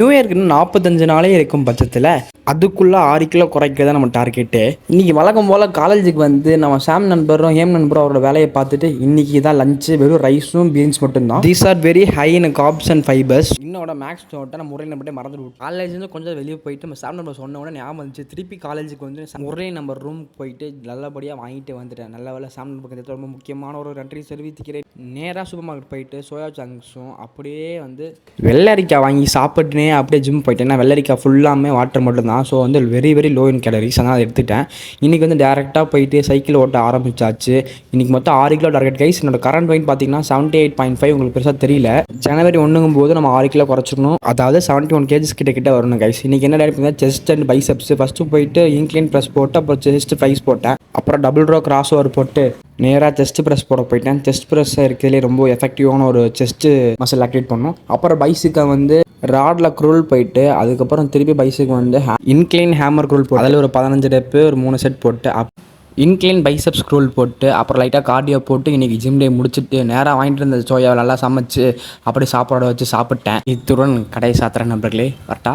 New இயர்க்கு இன்னும் 45 நாளே இருக்கும் பட்சத்தில் அதுக்குள்ளே 6 கிலோ குறைக்க தான் நம்ம டார்கெட்டு. இன்றைக்கி வழக்கம் போல் காலேஜுக்கு வந்து நம்ம சாம் நண்பரும் ஹேம் நண்பரும் அவரோட வேலையை பார்த்துட்டு இன்றைக்கி தான் லஞ்சு வெறும் ரைஸும் பீன்ஸ் மட்டும்தான். These are very high in carbs and fibres. இன்னோட மேக்ஸ் நோட்டை நம்ம முறையை நம்பட்டே மறந்துவிட்டோம். காலேஜ்லேருந்து கொஞ்சம் வெளியே போயிட்டு நம்ம சாம் நம்பர் சொன்ன உடனே ஞாபகம் வந்துச்சு. திருப்பி காலேஜுக்கு வந்து முறையை நம்பர் ரூமுக்கு போயிட்டு நல்லபடியாக வாங்கிட்டு வந்துட்டேன். நல்ல வேலை சாம் நம்பருக்கு ரொம்ப முக்கியமான ஒரு நன்றி தெரிவித்துக்கிறேன். நேராக சூப்பர் மார்க்கெட் போயிட்டு சோயா சங்க்ஸும் அப்படியே வந்து வெள்ளரிக்காய் வாங்கி சாப்பிட்டுனே அப்படியே ஜிம் போயிட்டேன். ஏன்னா வெள்ளரிக்காய் ஃபுல்லாமே வாட்டர் மட்டும் தான். ஸோ வந்து very very low in calories. அதனால் அதை எடுத்துட்டேன். இன்றைக்கி வந்து டேரெக்டாக போயிட்டு சைக்கிள் ஓட்ட ஆரம்பிச்சாச்சு. இன்றைக்கி மொத்தம் 6 கிலோ டார்கெட் கைஸ். என்னோட கரண்ட் வெயிட் பார்த்தீங்கன்னா 78.5. உங்களுக்கு பெருசாக தெரியல. ஜனவரி 1ங்கும் போது நம்ம 6 கிலோ குறைச்சிக்கணும். அதாவது 71 kgs கிட்ட வரணும் கைஸ். இன்றைக்கி என்ன டைப் பண்ணால் செஸ்ட் அண்ட் பைசப்ஸ். ஃபஸ்ட்டு போயிட்டு இன்க்ளைன் ப்ரெஸ் போட்டு அப்புறம் செஸ்ட் ஃப்ரைஸ் போட்டேன். அப்புறம் டபுள் ரோ கிராஸ் ஓவர் போட்டு நேராக செஸ்ட் ப்ரெஸ் போட போயிட்டேன். செஸ்ட் ப்ரெஸ் இருக்கிறதுலே ரொம்ப எஃபெக்டிவான ஒரு செஸ்ட்டு மசில் ஆக்டிவேட் பண்ணோம். அப்புறம் பைஸுக்கை வந்து ராடில் க்ரோல் போயிட்டு அதுக்கப்புறம் திருப்பி பைஸுக்கு வந்து இன்க்ளைன் ஹேமர் க்ரோல் போட்டு அதில் ஒரு 15 ரெப்பு ஒரு 3 செட் போட்டு இன்க்ளைன் பைசப்ஸ் ஸ்க்ரோல் போட்டு அப்புறம் லைட்டாக கார்டியோ போட்டு இன்றைக்கி ஜிம் டே முடிச்சுட்டு நேராக வாங்கிட்டு இருந்த சோயாவை நல்லா சமைச்சு அப்படி சாப்பாடு வச்சு சாப்பிட்டேன். இத்துடன் கடை சாத்திர நண்பர்களே வரட்டா.